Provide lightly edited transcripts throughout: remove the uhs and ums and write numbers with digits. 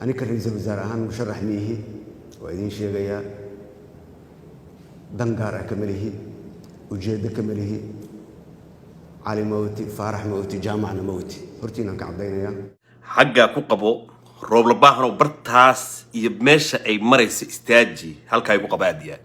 أنا كرئيس الوزراء مشرح ميه وإذن شيء دنقار كمله وجيد كمله علي موتي فارح موتي جامعنا موتي هرتينا كعبدين يا حقا كوكبو روب لباهنو برتاس يبمشى أي مريس استاجي هالكا يبقى بادية.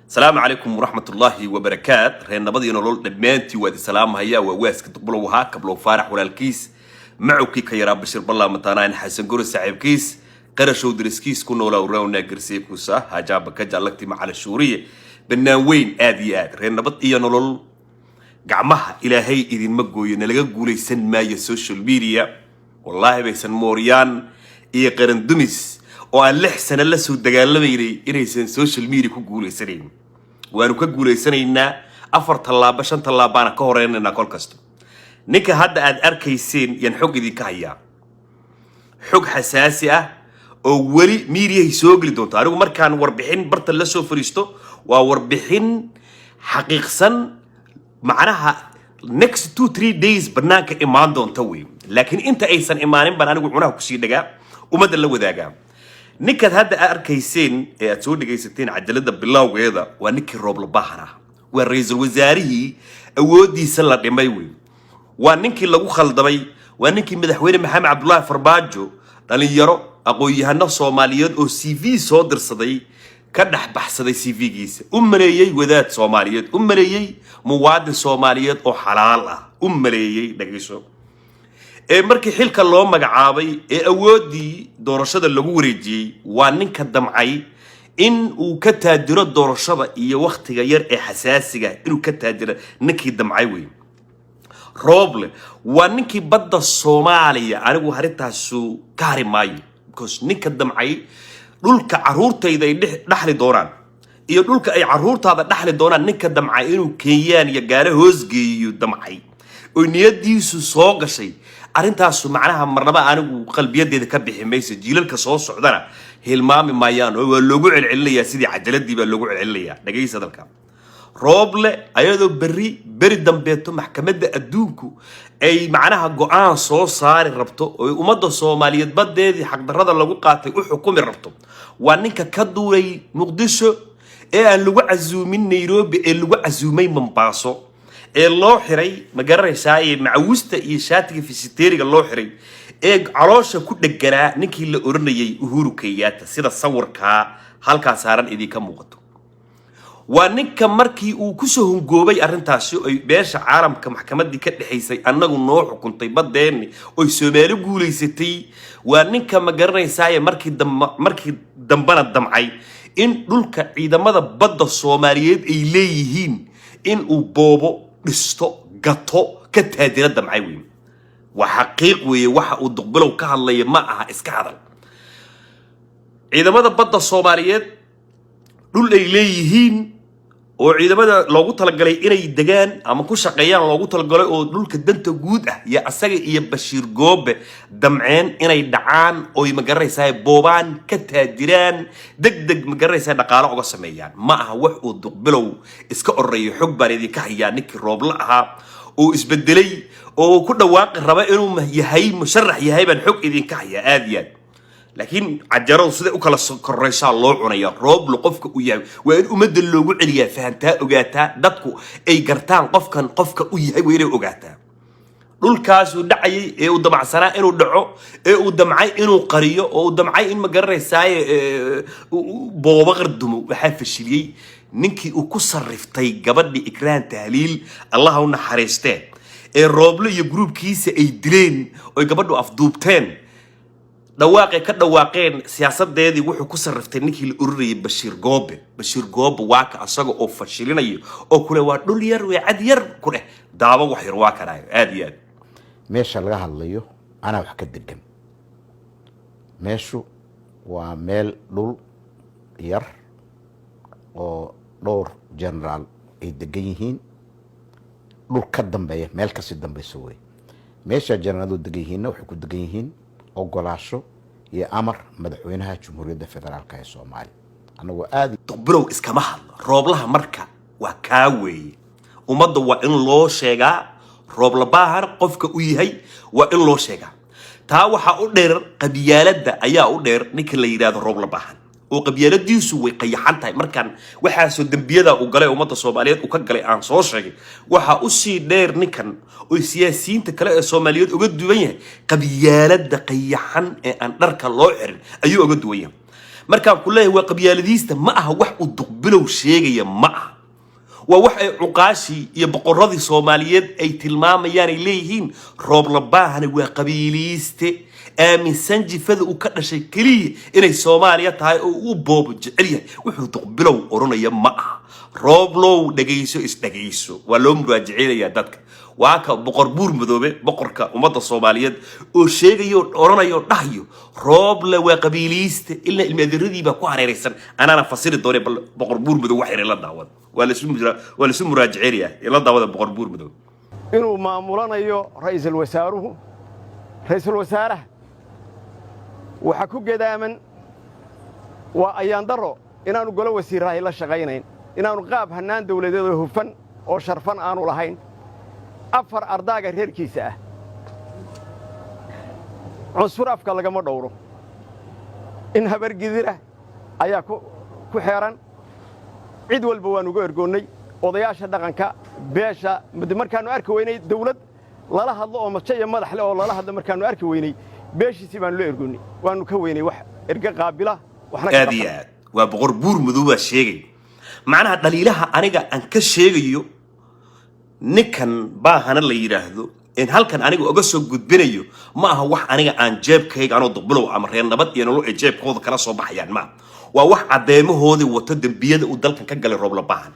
السلام عليكم ورحمة الله وبركاته. رهنا بدينا نقول دمانتي وادي سلام هيا وواسك تقبلوا هاك قبلوا فارح ولا الكيس معك كي يا رب شرب الله متانين حسن قول السعيب كيس قرشوا درس كيس كنا ولا وراونا قرسيك وسا هجابك جالكتي مع الشورية بالناوين آديات. رهنا بدينا نقول قعمها إلهي إذن مجوي نلقى قولي سن ما السوشيال ميديا والله بيسن موريان إيه قرن دمس وأن لحسن الله سود دجال ميري إيه سن سوشيال ميديا كقولي سنين وأنا كقولي سنين أفر طلاب بشان طلابنا كهرين إن كل كستو نك هذا أركيسين ينحق ذي كهيا حق حساسية أولي ميريا يسوق لدون تارو مركان وربحين برت الله سو فريستو ووربحين حقيقة معناها next 2-3 days برناك إيمان دون توي لكن أنت أيسن إيمانين بنا نقول عناه كشيء دجا ومدى اللي وذاقا نكد هذا أركيسين تقول دقي 60 عجلة بالله وهذا ونك الروب البحرة والرئيس الوزاري ودي سلط يميوي ونك اللي خلد بي ونك مدحوين محمد عبد الله فرباجو اللي يرى أقوي هالنص صوماليات أو سي في صادر صدي كدح بحث سي في جيس أمريي وذات صوماليات أمريي مواد صوماليات أو حلال أمريي دقيسو markii xilka loo magacaabay awoodii doorashada lagu wareejiyay waa ninka damcay in uu ka taajiro doorashada iyo waqtiga yar ee xasaasiga inuu ka taajiro ninkii damcay weey Roble waa ninkii badda Soomaaliya anigu harintaas ka harimaayo because ninka damcay dhulka caruurtayda ay dhaxli doonaan iyo dhulka ay caruurtaada dhaxli doonaan ninka damcay inuu Kenyaan iyo gaar hoosgeeyo damcay oo niyadiisu soo gashay arintaasu macnaha marnaba anigu qalbiyadeeda ka bixi mayso jiilalka soo socdana hilmaami maayaan oo loogu celcelinayaa sidii cajaladii baa loogu celcelinayaa dhageysa dalka Roble ayadoo beri dambeeto maxkamadda adduunku ay macnaha go'aan soo saari rabto oo ummadda Soomaaliyeed badeedii xaq darrada lagu qaatay u xukumi rabto waa ninka ka duulay Muqdisho ee aan lagu casuumin Nairobi ee lagu casuumay Mombasa ee loo xiray magaranaysaa macawista iyo shaatiga fisiteeriga loo xiray ee caloosha ku dhaganaa ninkii la oranayay Uhuru Kenyatta sida sawirka halka saaran idin ka muuqato waa ninka markii uu ku soo hungoobay arintaasi oo beesha caalamka maxkamadii ka dhaxaysay annagu noo xukuntay badeeni oo Soomaali guuleysatay waa ninka magaranaysaa markii dambana damcay in dhulka ciidamada badda Soomaaliyeed ay leeyihiin in uu boobo dhisto gato ka taajira damcay weyn waa xaqiiq weeye waxa uu duqbilow ka hadlay ma aha iska hadal ciidamada badda Soomaaliyeed dhul ay leeyihiin oo ciidamada loogu talagalay inay degaan ama ku shaqeeyaan loogu talagalay oo dhulka danta guud ah ya asaga iyo Bashiir Goobe damceen inay dhacaan oo ay magaranaysaa boobaan ka taajiraan degdeg magaranaysaa dhaqaale uga sameeyaan ma aha wax uu duqbilow iska oreeyo xog baan idin ka hayaa ninkii Roble ahaa oo isbedelay oo ku dhawaaqi raba inuu yahay musharax yahay baan xog idin ka hayaa aad لكن عجروا سده وكلا كريسا الله عنيا روب لقفك وياه وين أمد اللوجو عليا فهمتها وجاتها دتكو أي قرتان قفك وياه ويري وجاتها دول كاس ودعي ودمع سنة إنه دعو ودمعي إنه قرية ودمعي إن مجرى ساي بوابغر الدمو بحاف الشلي نكي وكسر رفتي قبل إكران تهليل الله هون حريستين الروب له يجروب كيس أي درين ويقبلوا أفضوبتين دواقي كدواقين سياسات ديدي وحو كسرفتay ninkii la ururiyay Bashiir Goobe waaka asaga oo fashilinay oo kule waa dhul yar way cad yar kule daaba wax yar waa karaay aad iyo aad meesha laga hadlayo ana wax ka degan meeshu waa meel dhul yar oo dhowr general ay degan yihiin dhul ka dambeeya meel ka sii dambayso way meesha generaladu degan yihiin waxay ku degan yihiin ogolaasho iyo amar madaxweynaha Jamhuuriyadda Federaalka ee Soomaaliya anagu aad duqbilow iskama hadlo Roblaha marka waa ka weey ummadda waa in loo sheegaa Roble baahan qofka u yahay waa in loo sheegaa taa waxa u dheer qabyaaladda ayaa u dheer ninka la yiraahdo roob la baahan oo qabyaaladiisu way qayaxan tahay markaan waxa soo dambiyada uu galay ummadda Soomaaliyeed uu ka galay aan soo sheegay waxa u sii dheer ninkan oo siyaasiyiinta kale ee Soomaaliyeed uga duwan yahay qabyaaladda qayaxan ee aan dharka loo xirin ayuu uga duwan yahay markaan ku leeyahay waa qabyaaladiista ma aha wax uu duqbilow sheegaya ma aha waa wax ay cuqaashi iyo boqoradii Soomaaliyeed ay tilmaamayaan ay leeyihiin roob la baahan waa qabiiliiste aaminsan jifada uu ka dhashay kaliya inay Soomaaliya tahay oo uu boobo jecel yahay wuxuu duqbilow oranaya ma aha roob low dhageyso is dhageyso waa loo muraajaceeyaa dadka waa ka boqor buur madoobe boqorka ummadda Soomaaliyeed oo sheegayo oranayo dhahayo roob la waa qabiiliiste ilaa ilmaadiradii ba ku hareeraysan anana fasiri doonay boqor buur madoobe wax yar la daawad waa la soo muraajaceeyaa ila daawada boqor buur madoobe inuu maamulanayo ra'iisul wasaaraha waxa ku gadaaman waa ayaan daro inaanu golo wasiiraha la shaqaynayn inaanu qaab hanaan dawladeed oo hufan oo sharfan aanu lahayn afar ardaaga reerkiisa ah cunsur afka lagama dhowro in habar gidira ayaa ku xeeran cid walba waan uga ergoonnay odayaasha dhaqanka beesha markaanu arki weynay dawlad lala hadlo oo mace iyo madax leh oo lala hadlo markaanu arki weynay beeshiisii baanu la ergoonnay waanu ka weynay wax erga qaabila waxna ka aad waa boqor buur madoobe sheegay macnaha dhaliilaha aniga aan ka sheegayo ninkan baahana la yiraahdo in halkan aniga uga soo gudbinayo ma aha wax aniga aan jeebkayga anoo duqbilow ama reer nabad iyo nolol ee jeebkooda kala soo baxayaan ma waa wax cadeemahoodii wata dambiyada uu dalkan ka galay roob la baahan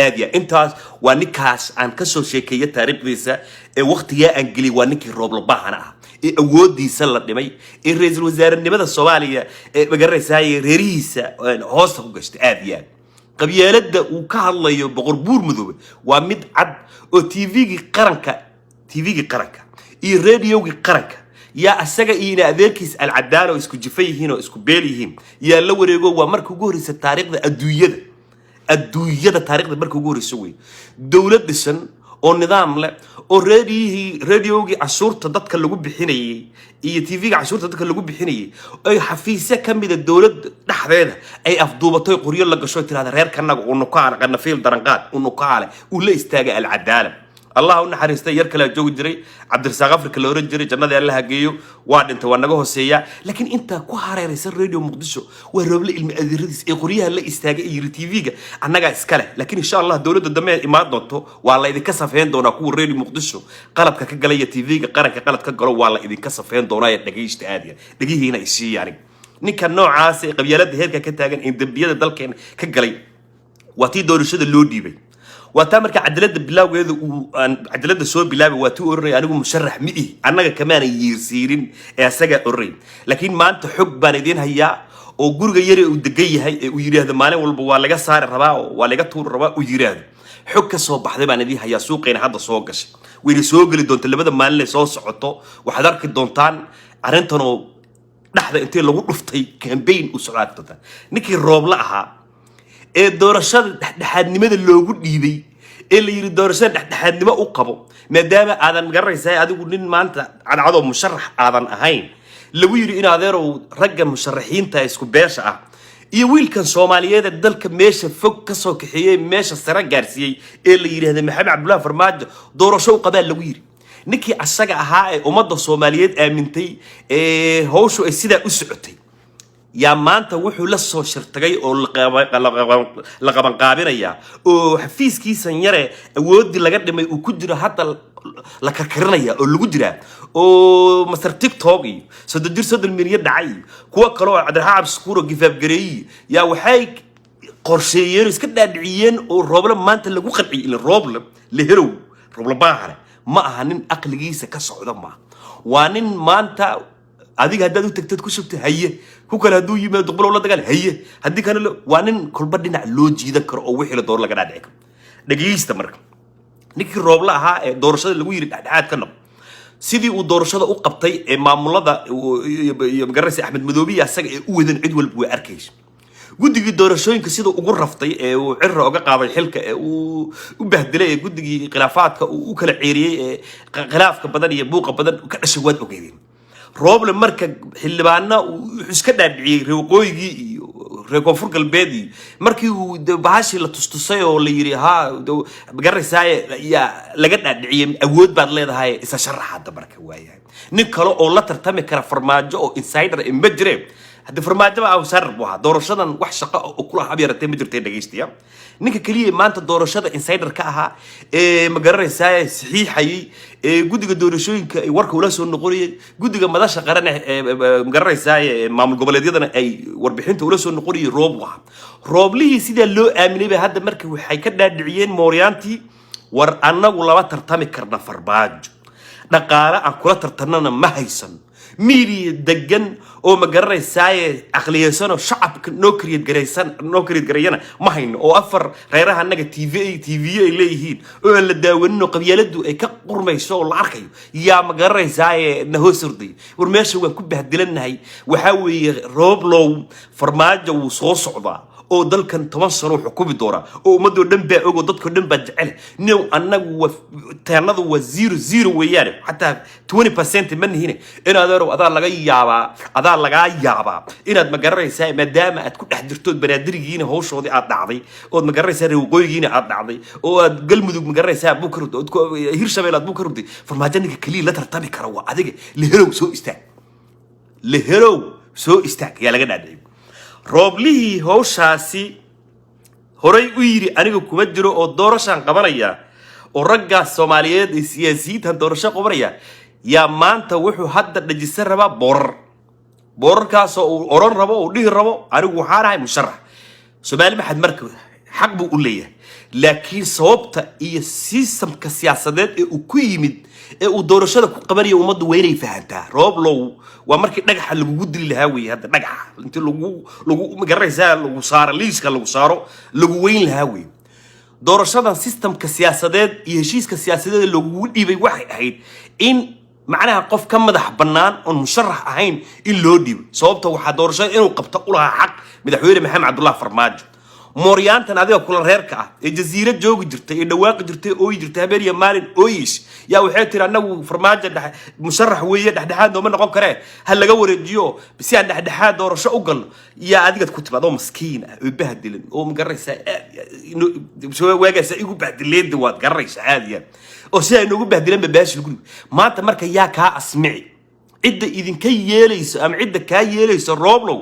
aad ya intaas waa ninkaas aan ka soo sheekeeyay taariikhdiisa ee waqtiga aan gali waa ninkii roob la baahan ah ee awoodiisa la dhimay ee ra'iisul wasaarenimada Soomaaliya ee magaraysaay reerihiisa hoosta ku gashtay aad ya qabyaaladda uu ka hadlayo boqor buur madoobe waa mid cad oo TV-gi qaranka iyo radio-gi qaranka yaa asaga iyo adeerkiis al-cadaalo isku jifayhiin oo isku beelihiin yaa la wareego waa markii ugu horeysay taariikhda adduunyada taariikhda markii ugu horeysay way dawlad dhisan oo nidaam leh oo radio-gi cashuurta dadka lagu bixinayay iyo TV-ga cashuurta dadka lagu bixinayay ay xafiisyo kamida dawladda dhaxdeeda ay afduubatay qoryo la gasho tiraada reerkanaga uu nukaan qanafiil daranqaad uu nukaale uu la istaagay al-cadaala الله ونحن حريستي يركلا جوج جري عبد الرزاق أفريقيا لو رجري جنة الله جيو واد أنت ونجوه السيا لكن أنت كوهر رئيس الراديو مقدسه والربل المقدريس إقريها اللي استاجي يرتيفيجا أنا جا إسكاله لكن إن شاء الله دولة الدماء إماد نطو والله إذا كسفين دونا كور الراديو مقدسه قلب كجلية تيفيجا قرن كقلب كجرو والله إذا كسفين دونا يتجيش تأدي تجيه هنا الشيء يعني نكان نوع عاسي قبيلات هيك كتاجن إن دبيات الدل كان كجلي واتي دور الشد اللودي بي وتامرك عدلت بلاو عدلت السوق بلاو واتو أوري أنا مشرح مئي أنا كمان يصيرين سجى أوري لكن ما أنت حب بندين هيا وجورج يري ودقي هي ويري هذا ماله ولا جا صار الرباع ولا جا طول الرباع ويري هذا حك الصبح هذا بندين هيا سوقين هذا سوقش ويري سوق اللي دون تلبده مال صوص عطو وحضرك الدونتان عرنتنو لحظة أنت لو رفتي كان بين أسرات تدا نكي الروب لها الدورشات دحدنimada loogu dhiibay ee la yiri doorashada dhexdhexaadnimo u qabo maadaama aadan garaysaa adigu nin maanta cadcado musharax aadan ahayn lagu yiri in adeero ragga musharaxiinta isku beesha ah iyo wiilkan Soomaaliyeed dalka meesha fog ka soo kaxiyay meesha sare gaarsiiyay ee la yiraahdo Maxamed Cabdullaahi Farmaajo doorasho u qabaa lagu yiri ninkii asaga ahaa ee ummadda Soomaaliyeed aamintay ee hawshu ay sida u socotay يا مانتا وحو لسو شرطغي او لقبان قابنيا او حفيز كيسان يري اودي لغا دمي او كجيرا حتى لكركرنيا او لوgu jira oo master TikTok سدد مليون دعاي كوا كلو عبدالرحاب سكورو غفاف غري يا waxay qorsheeyeen iska dhaadhiciyeen oo roobla maanta lagu qadci in roobla la helo roobla baahan ma aha nin aqligiisa ka socda ma waa nin maanta adiga haddaad u tagtad ku shubtay haye ku kala haduu yimaado duqbalow la dagaal haye hadii kana waa nin kolba dhinac loo jiidan karo oo wixii la door laga dhaadhici karo dhageysta marka ninkii roobla ahaa ee doorashada lagu yiri dhexdhexaad ka noq sidii uu doorashada u qabtay ee maamulada iyo magaraysa Axmed Madoobe asaga ee u wadan cid walba way arkayso guddigii doorashooyinka sida ugu raftay ee uu cirra uga qaaday xilka ee uu u bahdilay ee guddigii khilaafaadka uu kala ceeriyay ee khilaafka badan iyo buuqa badan ka dhashay waad ogeeyeen rooble marka xildhibaana uu iska dhaadhiciyay reeqooyigii iyo reekoonfur galbeedii markii uu bahashii la tustusay oo la yiri ha magaraysaa yaa laga dhaadhiciyay awood baad leedahay isa sharaxada marka waayahay nin kale oo la tartami kara farmaajo oo insider ma jireen hadda farmaajo baa awsar buha doorashadan wax shaqo oo kula habyartay ma jirtay dhageystiya ninka kaliya maanta doorashada insider ka aha magaraysaa saxiixay guddiga doorashooyinka ay warka ula soo noqonayay guddiga madasha qaran magaraysaa maamul goboleedyadana ay warbixinta ula soo noqonayay rooblihii sida loo aaminay ba hadda markii waxay ka dhaadhiciyeen mooryaantii war annagu laba tartami karna farmaajo dhaqaale aan kula tartanana ma haysan media degan oo magaraysaa aqliyaysan oo shacabka noo create garayana ma hayno oo afar reeraha anaga TV ay leeyihiin oo la daawanino qabyaaladu ay ka qurmayso oo la arkayo yaa magaraysaa na hoosurday war meesha waan ku bahdilanahay waxa weeye rooblow farmaajo uu soo socdaa oo dalkan 10 sano xukumi doona oo ummadoo dhan baa ogo dadka dhan baa jecel nin anagu taanadu waa 0 weeyaan hatta 20% manhine in adaa laga yaabaa inaad magaraysaa maadaama aad ku dhex jirto banaadirigiina hawshoodii aad dhacday oo magaraysaa reeqooyigiina aad dhacday oo aad galmudug magaraysaa bukarud oo hirshabeel aad bukarud farmaajanka kaliya la tartami kara waa adiga leherow soo istaag yaa laga dhaadhicay rooblihii hawshaasi horay u yiri aniga kuma jiro oo doorashan qabanaya oo ragga Soomaaliyeed ee siyaasiyiinta doorasho qabanaya yaa maanta wuxuu hadda dhajisan raba boorarkaas oo oran rabo oo dhihi rabo anigu waxaan ahay musharax Soomaali maxad markaa xaq buu u leeyahay laakiin sababta iyo systemka siyaasadeed ee uu ku yimid ee uu doorashada ku qabanayo ummaddu waa inay fahantaa rooblow waa markii dhagaxa lagu dili lahaa weey hadda dhagaxa intii lagu magaraysaa lagu saaro liiska lagu saaro lagu weyn lahaa weey doorashadan systemka siyaasadeed iyo heshiiska siyaasadeed lagu dhibay waxay ahayd in macnaha qof ka madax banaan oo musharax ahayn in loo dhibo sababta waxa doorashada inuu qabto u lahaa xaq madaxweyne maxamed cabdullaahi farmaajo mooryaantan adiga kula reerka ah ee jasiirad joogi jirtay ee dhawaaqi jirtay oo jirtay habeen maalin ooyish yaa waxay tiri anagu farmaajo musharax weeye dhexdhexaad ma noqon kare hal laga wareejiyo si aan dhexdhexaad doorasho u galno yaa adiga ku timaado maskiin ah oo bahdilan oo magaraysaa soo waagaasa igu bahdileed waad garaysaa aadiyan oo si ay noogu bahdilan baashi guriga maanta marka yaa ka asmici cidda idinka yeelayso ama cidda ka yeelayso rooblow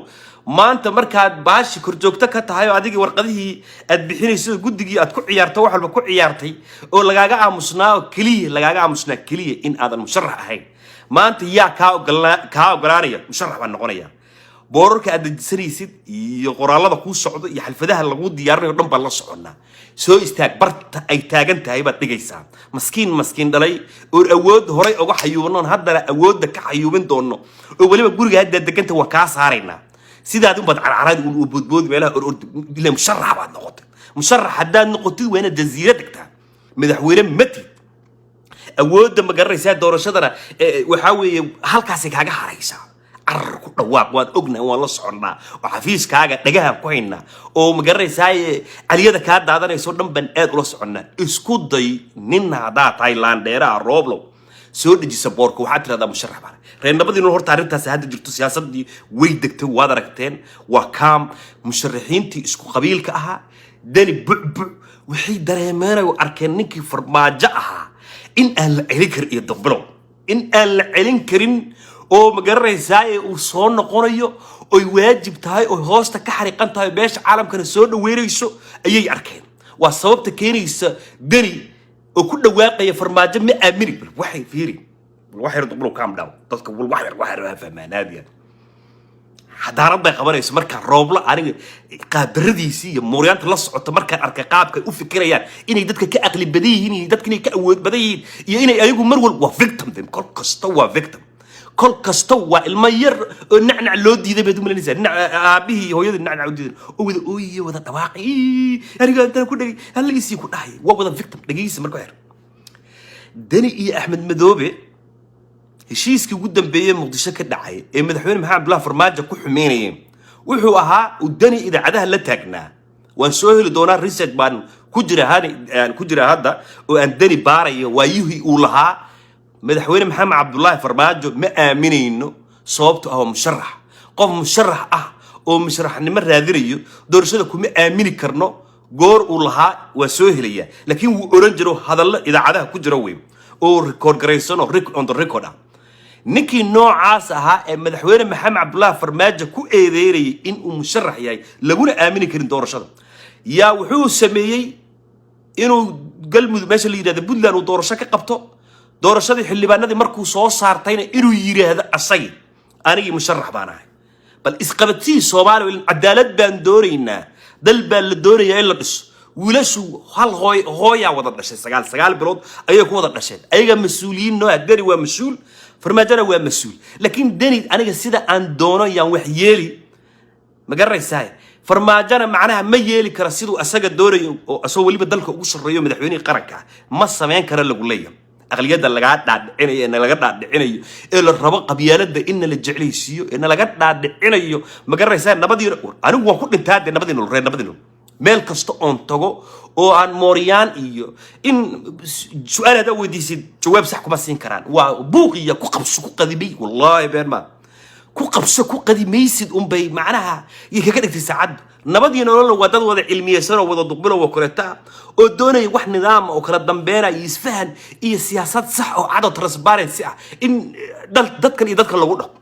maanta markaad baashi kor joogto ka tahay oo adiga warqadihii aad bixinayso guddigii aad ku ciyaarto wax walba ku ciyaartay oo lagaaga aamusnaa kaliya in aadan musharax ahayn maanta yaa ka ogolaanaya musharax baa noqonaya boorarka aad dejisanaysid iyo qoraalada ku socdo iyo xalfadaha lagu diyaarinayo dhan baa la soconaa soo istaag barta ay taagan tahay baad dhigaysaa maskiin dhalay oo awood horay uga xayuubnoon haddana awoodda ka xayuubin doono oo waliba guriga hadda deganta waa kaa saaraynaa sidaad u bad carcaraad u boodbood meelaha ila musharax baad noqotay musharax haddaad noqotid waa inaad jasiirad dhigtaa madaxweyne matid awoodda magaraysaa doorashadana waxaa weeye halkaasay kaaga haraysaa carar ku dhawaaq waad ognahay waan la soconnaa oo xafiiskaaga dhagaha ku haynaa oo magaraysaa caliyada kaa daadanayso dhan baan aad ula soconnaa isku day nin haddaa Thailandeeraha rooblow soo dhijisa boorka waxaad tiraahdaa musharax baa reernabadiina horta arrintaas hadda jirto siyaasadii way degtay waad aragteen waa kaam musharaxiintii isku qabiilka ahaa dani bucbuc waxay dareemeen oo arkeen ninkii farmaajo ahaa in aan la celin karin iyo dambilow in aan la celin karin oo magaraysaa uu soo noqonayo oo waajib tahay oo hoosta ka xariiqan tahay beesha caalamkana soo dhaweynayso ayay arkeen waa sababta keenaysa dani oo ku dhawaaqaya farmaajo ma aamini waxay fiiri waxay dadku kaam dhaw dadka waxay fahmaanaadiyaan حضارات بقى قبنا مركا روبلا أنا قادردي سي موريان تلص عط مركا أركا قاب كأوفكر يعني إني دتك كأقل بديه إني دتك كأود بديه يعني أيقو مرول وفيكتم ذم كل قستوا فيكتم كل قستوا المير نعنع لودي ذا بدون النزال به هو يد النعنع لودي وذا وذا تواقي أرجع أنت كل هل يسي كل هاي وذا فيكتم دقيقة مركا هير دني أحمد مذوبي heshiiskii ugu dambeeyay muqdisho ka dhacay ee madaxweyne maxamed abdullahi farmaajo ku xumeynayeen wuxuu ahaa udani idaacadaha la taagnaa waan soo heli doonaa research baan ku jira hadda oo aan dani baarayo waayihii uu lahaa madaxweyne maxamed abdullahi farmaajo ma aaminayno sababtu ah musharax qof musharax ah oo musharaxnimo raadinayo doorashada kuma aamini karno goor uu lahaa waa soo helaya laakiin wuu oran jiro hadallo idaacadaha ku jira weyn oo record garaysan oo on the record ah ninkii noocaas ahaa ee madaxweyne maxamed cabdullaahi farmaajo ku eedeeyay in uu musharax yahay laguna aamini karin doorashada yaa wuxuu sameeyay inuu galmudug meesha la yiraahdo Puntland uu doorasho ka qabto doorashadii xildhibaanadii markuu soo saartayna inuu yiraahdo asay anigii musharax baan ahay bal isqabatii Soomaaliya cadaalad baan doonaynaa dal baan la doonayaa in la dhiso wiilashu hal hooya wada dhashay sagaal bilood ayay ku wada dhasheen ayaga mas'uuliyiin noo adari waa mas'uul farmaajana waa mas'uul laakiin dani aniga sida aan doono yaan wax yeeli ma garaysaa farmaajana macnaha ma yeeli kara sidoo asaga doonayo oo asoo waliba dalka ugu shareeyo madaxweynaha qaranka ma sameyn kara lagu leeyahay aqliyada laga dhaadhicinayo ee la rabo qabyaalada in la jeclaysiiyo ee laga dhaadhicinayo ma garaysaa nabadii anigu waan ku dhintaa nabadii meel kasta oon tago oo aan mooriyaan iyo in su'aal hada weydiisid jawaab sax kuma siin karaan waa buuqiya ku qabso ku qadimay wallahi been ma ku qabso ku qadimaysid bay macnaha kaga dhigtay saacad nabadii nolol waa dad wada cilmiyeysan oo wada duqbilo oo koreeta oo doonay wax nidaam oo kala dambeynaya isfahan iyo siyaasad sax oo cad oo transparency ah in dadkan iyo dadka lagu dhaxo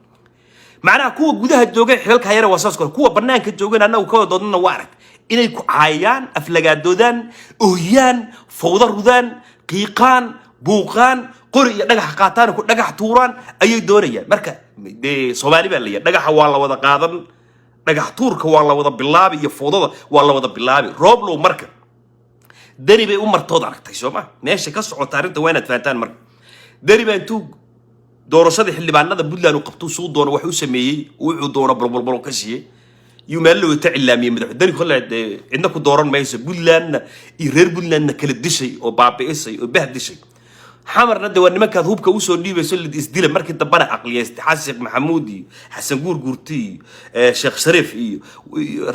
macnaha kuwa gudaha joogay xilka hayra wasaas kuwa banaanka joogay anagu ka doodna waa arag inay ku caayaan aflagaadoodaan ooyaan fawda rudaan qiiqaan buuqaan qori iyo dhagax qaataan ku dhagax tuuraan ayay doonayaan marka Soomaali baa leeyahay dhagaxa waa la wada qaadan dhagax tuurka waa la wada bilaabi iyo fawdada waa la wada bilaabi rooblow marka dani bay u martood aragtay Soomaa meesha ka socota arinta waa inaad fahantaan marka dani baa intuu doorashada xildhibaanada Puntland uu qabto soo doono wax uu sameeyay wuxuu doono balbal ka siiyay يملو تعلامي مدح دني كله عندنا كدوران ما يسوي بلان يرير بلان كل دشي أو بابي إسي أو به دشي حمر ندى وإنما كان هوب كوسو ليه بيسول إسديله مركز تبنا عقلية حسن محمودي حسن جورتي شيخ شريف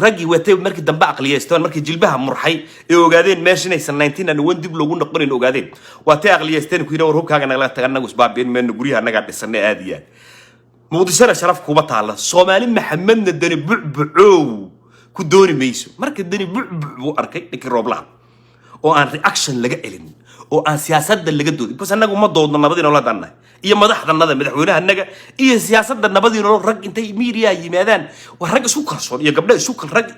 رجي وتب مركز تبع عقلية استوى مركز جلبها مرحي وقاعدين ماشي نيسان 19 أنا وين دبلو قلنا قرين وقاعدين وتى عقلية استوى كينا وهوب كان نقلت تغنى وسبابين من نقوليها نقعد السنة هذه مودسنا شرف كوبا تعالى صومالي محمدنا الدني بعو كدوني ميسو مركز الدني بعو أركي لكن روبلا أو أن رياكشن لقى إلين أو أن سياسات اللي قدودي بس أنا قوم ضدنا نبضينا ولا دنا إيه ما ضحنا نذا مدحونا هالنجا إيه سياسات نبضينا ولا رج أنت ميريا يمادان والرج سكر صار يا قبل سكر رج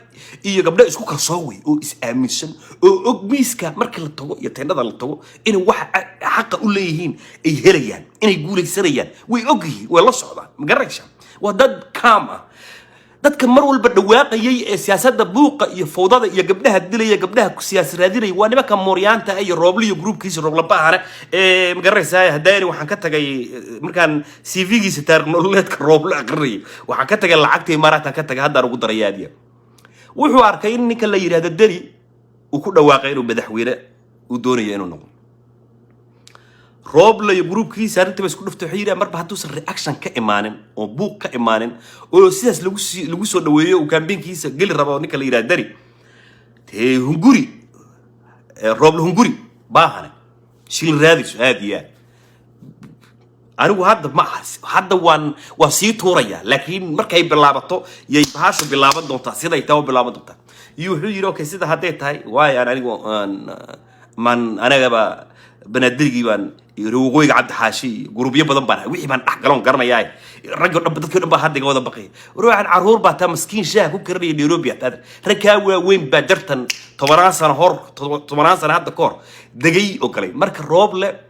إيه قبل سكر صاوي أو إساميشن أو ميسكا مركز الطو يتنادى الطو إنه واحد حق أقول ليهين إيه هريان إنه يقول سريان ويأجي ولا صعدا مجرشة ودد كاما dadka mar walba dhawaaqayay ee siyaasadda buuqa iyo fowdada iyo gabdhaha dilaya gabdhaha ku siyaasraadinay waa nimanka mooryaanta ay roobliyo groupkiisa rooblabahana ee magaraysaa hadaani waxaan ka tagay markaan CV-giisa taariikhnololeedka rooblo aqrinay waxaan ka tagay lacagtii imaaraadka ka tagay hadda ugu darayaadiya wuxuu arkay in ninka la yiraahdo dali uu ku dhawaaqay inuu madaxweyne uu doonayo inuu noqdo روبلا يجروب كيس أنت بس كله فتح حيرة مرة بحدوس الرياكشن كإيمان أو بوك كإيمان أو سياس لوجس النووية وكان بين كيس قل الربا نكلا يرادري تي هنغوري روبلا هنغوري باهنا شيل راديس هذه أنا وهذا ما هذا وان سيتوريا لكن مرة كي بلابطو يبهاش بلابط دون تصير يتاو بلابط دون يوحي كيسيد هذا تاي واي أنا من أنا جبا بندرجي بان يروقوا عبد حاشي جروبية بدن بنا وحي بان أحقلون قرنا ياي الرجل بدك كده بهاد جواد بقي روح عن عرور بات مسكين شاه وكرني اليوروبيا هذا ركاوي وين بدرتن طبران سنة هور طبران سنة هذا كور دقي أوكلي مرك الروب لا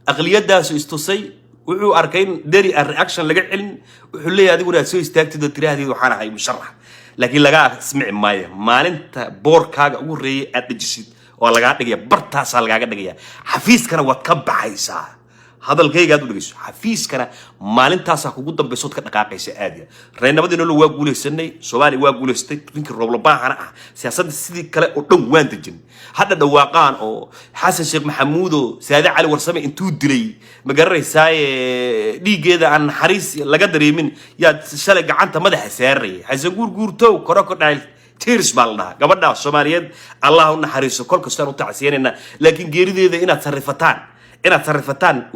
أغلية داس استوصي وحو أركين داري الرياكشن لقى علم وحلي هذه ولا تسوي استاكت التريه هذه وحنا هاي مشرح لكن لقى اسمع ماي ما أنت بوركاج أوري أتجسد ولا قاعد دقيقة برتاس على قاعد دقيقة حفيز كنا وتكب عيسى هذا الكي قاعد دقيقة حفيز كنا ما لنتاسا كوجود بصوت كنا قاعد عيسى رأينا بدي نقول واقول السنة سؤالي واقول السنة يمكن ربنا بحنا سياسة السيد كلا أردن وين تجن هذا دواقان أو حسن شيخ محمود سيد علي ورسمي انتو دري مجرد ساي دي كذا عن حريص لقدر من يا شلق عنته مدح ساري حيزقور جورتو كراكو تيرس بالنا قبلنا الصوماليين الله نحرسه كل كستان وتعسيرنا لكن جيريد إذا إن تصرفتان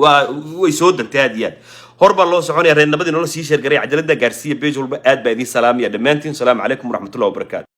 ويسود التهديات هربا الله سبحانه رين نبدي نقول سي شير قري عجلة ده قارسية بيج والبقاد بعدين سلام يا دمانتين سلام عليكم ورحمة الله وبركاته.